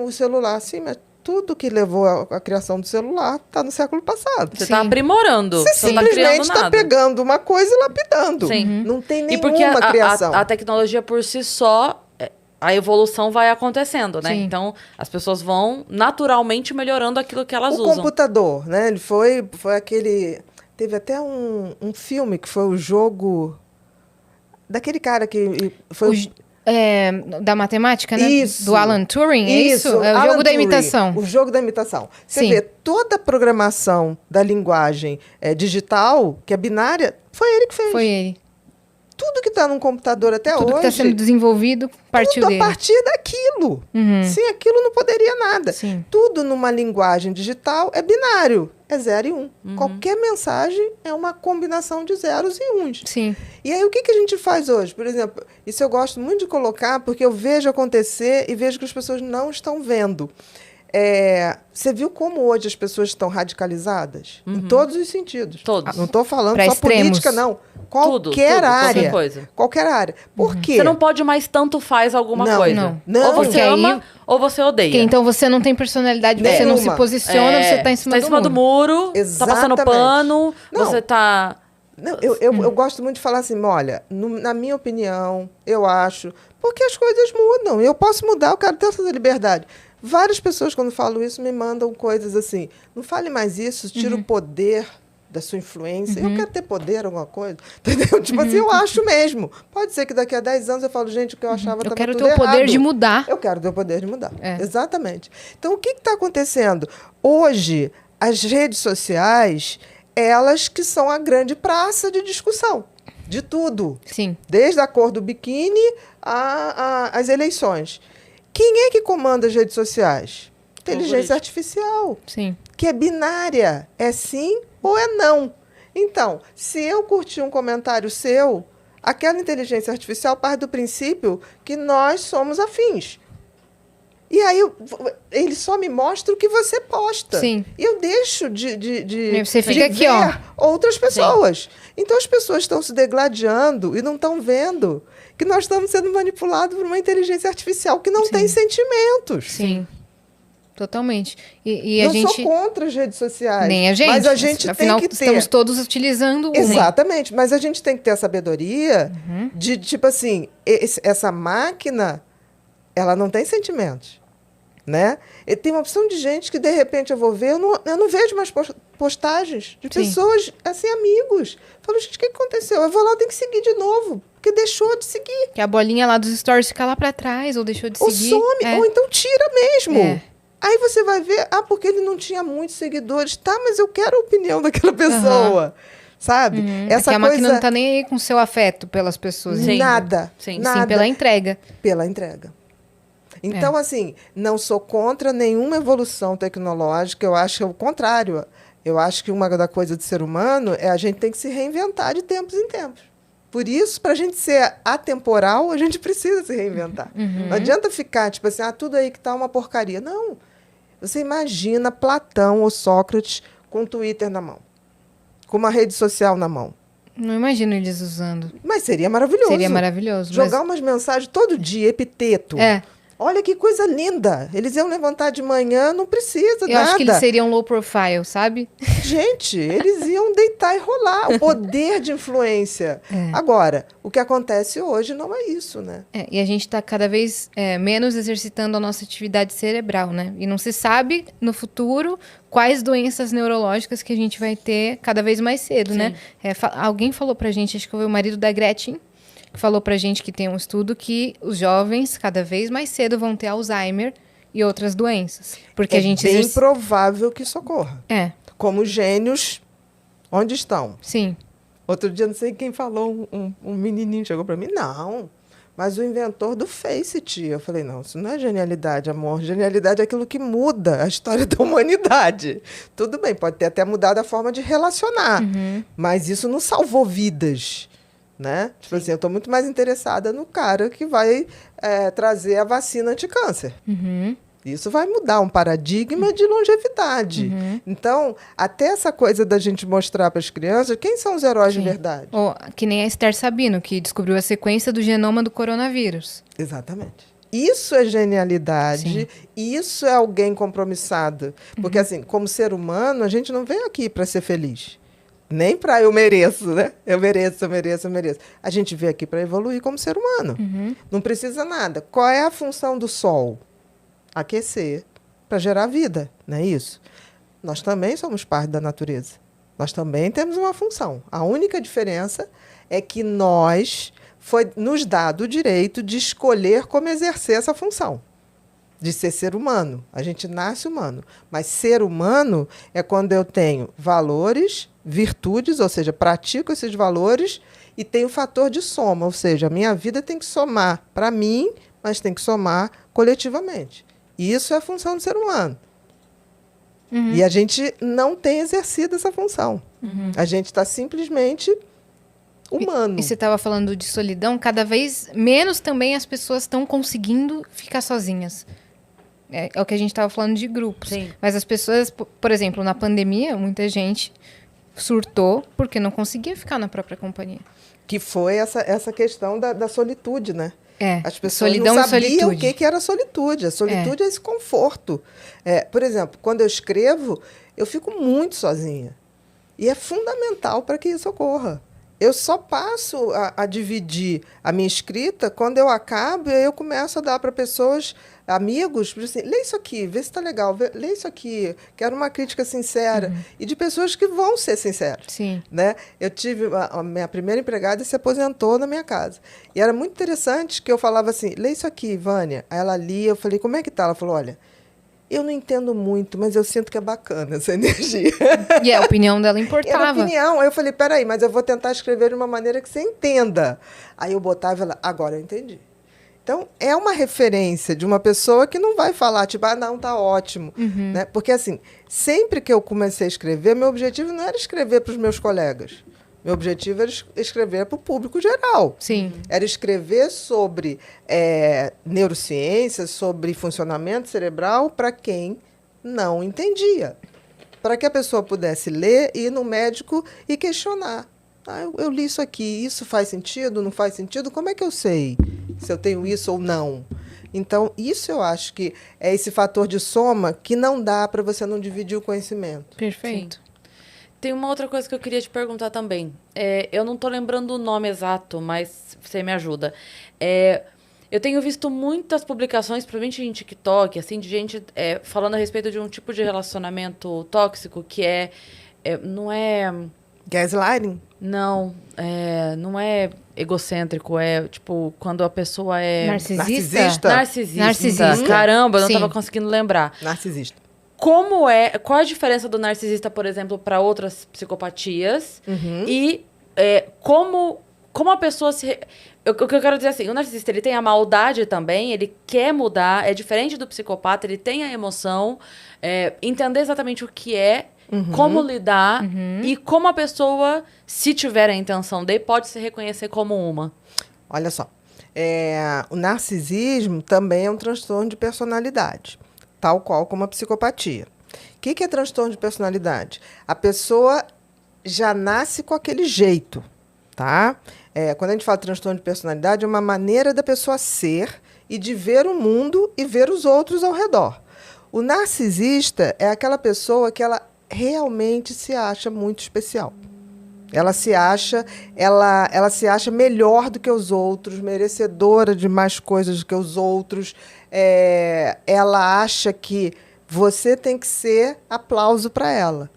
o celular. Sim, mas tudo que levou à criação do celular está no século passado. Você está aprimorando. Você não tá criando simplesmente está nada. pegando uma coisa e lapidando. Sim. Não tem E porque nenhuma criação. a tecnologia por si só, a evolução vai acontecendo, né? Sim. Então, as pessoas vão naturalmente melhando aquilo que elas O usam. computador, né? Ele foi aquele... Teve até um filme que foi o jogo... Daquele cara que foi... Da matemática, né? Isso. Do Alan Turing, é isso? É o Alan jogo da Turing, imitação. O jogo da imitação. Você Sim. vê, toda a programação da linguagem digital, que é binária, foi ele que fez. Foi ele. Tudo que está num computador até Tudo hoje... que está sendo desenvolvido partiu tudo dele. a partir daquilo. Sem aquilo não poderia nada. Sim. Tudo numa linguagem digital é binário. É 0 e 1. Qualquer mensagem é uma combinação de zeros e uns. Sim. E aí, o que a gente faz hoje? Por exemplo, isso eu gosto muito de colocar, porque eu vejo acontecer e vejo que as pessoas não estão vendo. Você viu como hoje as pessoas estão radicalizadas? Em todos os sentidos. Todos. Não estou falando Pra só extremos. política, não. Tudo, Qualquer área. qualquer coisa. Qualquer área. Por quê? Você não pode mais tanto faz alguma Não, coisa. não. Ou você Porque ama, aí- ou você odeia. Porque então você não tem personalidade, você não se Nenhuma. posiciona, você tá em cima, do muro, tá passando Exatamente. pano, Não. você tá... Não, eu gosto muito de falar assim, olha, na minha opinião, eu acho, porque as coisas mudam, eu posso mudar, eu quero ter essa liberdade. Várias pessoas, quando falam isso, me mandam coisas assim, não fale mais isso, tira o poder da sua influência. Eu quero ter poder, alguma coisa. Entendeu? Tipo assim, eu acho mesmo. Pode ser que daqui a 10 anos eu falo, gente, o que eu achava Eu estava quero tudo ter o poder errado. de mudar. Eu quero ter o poder de mudar. É. Exatamente. Então, o que está acontecendo? Hoje, as redes sociais, elas que são a grande praça de discussão. De tudo. Sim. Desde a cor do biquíni às eleições. Quem é que comanda as redes sociais? Inteligência Algoritmo. artificial. Sim. Que é binária. É sim ou é não. Então, se eu curtir um comentário seu, aquela inteligência artificial parte do princípio que nós somos afins. E aí, ele só me mostra o que você posta. Sim. E eu deixo E você de fica aqui, ver ó. outras pessoas. Então, as pessoas estão se degladiando e não estão vendo que nós estamos sendo manipulados por uma inteligência artificial que não tem sentimentos. Sim. Totalmente. E a Não gente... sou contra as redes sociais. Nem a gente. Mas a gente Afinal, tem que ter... estamos todos utilizando uma. Exatamente, mas a gente tem que ter a sabedoria de, tipo assim, essa máquina, ela não tem sentimentos, né? E tem uma opção de gente que, de repente, eu vou ver, eu não vejo mais postagens de Sim. pessoas, assim, amigos. Eu falo, gente, o que aconteceu? Eu vou lá, eu tenho que seguir de novo, porque deixou de seguir. Que a bolinha lá dos stories fica lá pra trás, ou deixou de Ou seguir. some, ou então tira mesmo. É. Aí você vai ver, porque ele não tinha muitos seguidores. Tá, mas eu quero a opinião daquela pessoa, sabe? Essa que a máquina não tá nem aí com seu afeto pelas pessoas. Sim. Nada, Sim. nada. Sim, pela entrega. Pela entrega. Então, assim, não sou contra nenhuma evolução tecnológica, eu acho que é o contrário. Eu acho que uma da coisa do ser humano é a gente tem que se reinventar de tempos em tempos. Por isso, para a gente ser atemporal, a gente precisa se reinventar. Não adianta ficar, tipo assim, tudo aí que tá uma porcaria. Não. Você imagina Platão ou Sócrates com o Twitter na mão, com uma rede social na mão. Não imagino eles usando. Mas seria maravilhoso. Seria maravilhoso. Jogar umas mensagens todo dia, epiteto. É. Olha que coisa linda. Eles iam levantar de manhã, não precisa Eu nada. acho que eles seriam low profile, sabe? Gente, eles iam deitar e rolar. O poder de influência. É. Agora, o que acontece hoje não é isso, né? E a gente está cada vez menos exercitando a nossa atividade cerebral, né? E não se sabe no futuro quais doenças neurológicas que a gente vai ter cada vez mais cedo, Sim. né? Alguém falou pra gente, acho que foi o marido da Gretchen, que falou pra gente que tem um estudo que os jovens cada vez mais cedo vão ter Alzheimer e outras doenças. Porque É a gente bem provável que isso ocorra. Como gênios, onde estão? Sim. Outro dia, não sei quem falou, um menininho chegou para mim, não, mas o inventor do Face, tia. Eu falei, não, isso não é genialidade, amor. Genialidade é aquilo que muda a história da humanidade. Tudo bem, pode ter até mudado a forma de relacionar, mas isso não salvou vidas, né? Tipo assim, eu estou muito mais interessada no cara que vai trazer a vacina anti-câncer. Isso vai mudar um paradigma de longevidade. Então, até essa coisa da gente mostrar para as crianças quem são os heróis de verdade. Que nem a Esther Sabino, que descobriu a sequência do genoma do coronavírus. Exatamente. Isso é genialidade, Sim. isso é alguém compromissado. Porque, assim, como ser humano, a gente não veio aqui para ser feliz. Nem para eu mereço, né? Eu mereço, eu mereço, eu mereço. A gente veio aqui para evoluir como ser humano. Não precisa nada. Qual é a função do sol? Aquecer para gerar vida, não é isso? Nós também somos parte da natureza. Nós também temos uma função. A única diferença é que foi nos dado o direito de escolher como exercer essa função, de ser humano. A gente nasce humano, mas ser humano é quando eu tenho valores, virtudes, ou seja, pratico esses valores e tenho o fator de soma, ou seja, a minha vida tem que somar para mim, mas tem que somar coletivamente. Isso é a função do ser humano. E a gente não tem exercido essa função. A gente está simplesmente humano. E você estava falando de solidão, cada vez menos também as pessoas estão conseguindo ficar sozinhas. É o que a gente estava falando de grupos. Sim. Mas as pessoas, por exemplo, na pandemia, muita gente surtou porque não conseguia ficar na própria companhia. Que foi essa questão da solitude, né? As pessoas solidão não e sabiam solitude. o que era solitude. A solitude é esse conforto. Por exemplo, quando eu escrevo, eu fico muito sozinha. E é fundamental para que isso ocorra. Eu só passo a dividir a minha escrita quando eu acabo e aí eu começo a dar para pessoas, amigos, assim, lê isso aqui, vê se está legal, lê isso aqui, quero uma crítica sincera. E de pessoas que vão ser sinceras. Sim. Né? Eu tive a minha primeira empregada se aposentou na minha casa. E era muito interessante que eu falava assim, lê isso aqui, Vânia. Aí ela lia, eu falei, como é que tá? Ela falou, olha, eu não entendo muito, mas eu sinto que é bacana essa energia. E a opinião dela Era importava. opinião. Aí eu falei, peraí, mas eu vou tentar escrever de uma maneira que você entenda. Aí eu botava ela, agora eu entendi. Então, é uma referência de uma pessoa que não vai falar, tipo, não, tá ótimo. Né? Porque, assim, sempre que eu comecei a escrever, meu objetivo não era escrever para os meus colegas. Meu objetivo era escrever para o público geral. Sim. Era escrever sobre neurociências, sobre funcionamento cerebral para quem não entendia. Para que a pessoa pudesse ler, ir no médico e questionar. Eu li isso aqui, isso faz sentido, não faz sentido? Como é que eu sei se eu tenho isso ou não? Então, isso eu acho que é esse fator de soma que não dá para você não dividir o conhecimento. Perfeito. Tem uma outra coisa que eu queria te perguntar também. Eu não estou lembrando o nome exato, mas você me ajuda. Eu tenho visto muitas publicações, principalmente em TikTok, assim, de gente falando a respeito de um tipo de relacionamento tóxico que não é... Gaslighting? Não, não é egocêntrico, tipo, quando a pessoa é... Narcisista? Narcisista. Caramba, eu não Sim. estava conseguindo lembrar. Narcisista. Qual a diferença do narcisista, por exemplo, para outras psicopatias? E como a pessoa se... O que eu quero dizer assim, o narcisista, ele tem a maldade também, ele quer mudar, é diferente do psicopata, ele tem a emoção, entender exatamente o que é, como lidar e como a pessoa, se tiver a intenção de, pode se reconhecer como uma. Olha só, o narcisismo também é um transtorno de personalidade, tal qual como a psicopatia. O que é transtorno de personalidade? A pessoa já nasce com aquele jeito, tá? Quando a gente fala transtorno de personalidade, é uma maneira da pessoa ser e de ver o mundo e ver os outros ao redor. O narcisista é aquela pessoa que ela realmente se acha muito especial. Ela se acha melhor do que os outros, merecedora de mais coisas do que os outros. Ela acha que você tem que ser aplauso para ela.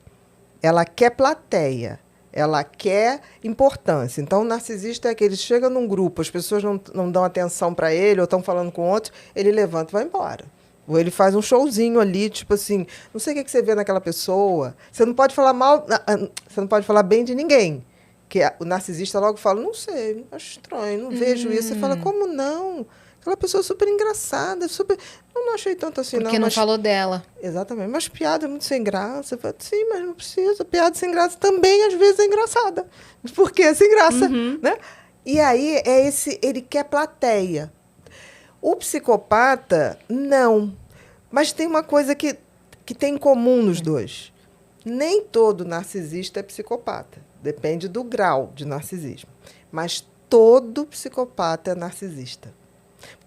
Ela quer plateia. Ela quer importância. Então, o narcisista é aquele que chega num grupo, as pessoas não dão atenção para ele ou estão falando com outros, ele levanta e vai embora. Ou ele faz um showzinho ali, tipo assim, não sei o que você vê naquela pessoa. Você não pode falar mal, você não pode falar bem de ninguém. Que o narcisista logo fala, não sei, acho estranho, não vejo isso. Você fala, como não? Aquela pessoa super engraçada, super... Eu não achei tanto assim, Porque não falou dela. Exatamente, mas piada é muito sem graça. Eu falo, sim, mas não precisa. Piada sem graça também, às vezes, é engraçada. Porque é sem graça, né? E aí, ele quer plateia. O psicopata, não. Mas tem uma coisa que tem em comum nos dois. Nem todo narcisista é psicopata. Depende do grau de narcisismo. Mas todo psicopata é narcisista. Porque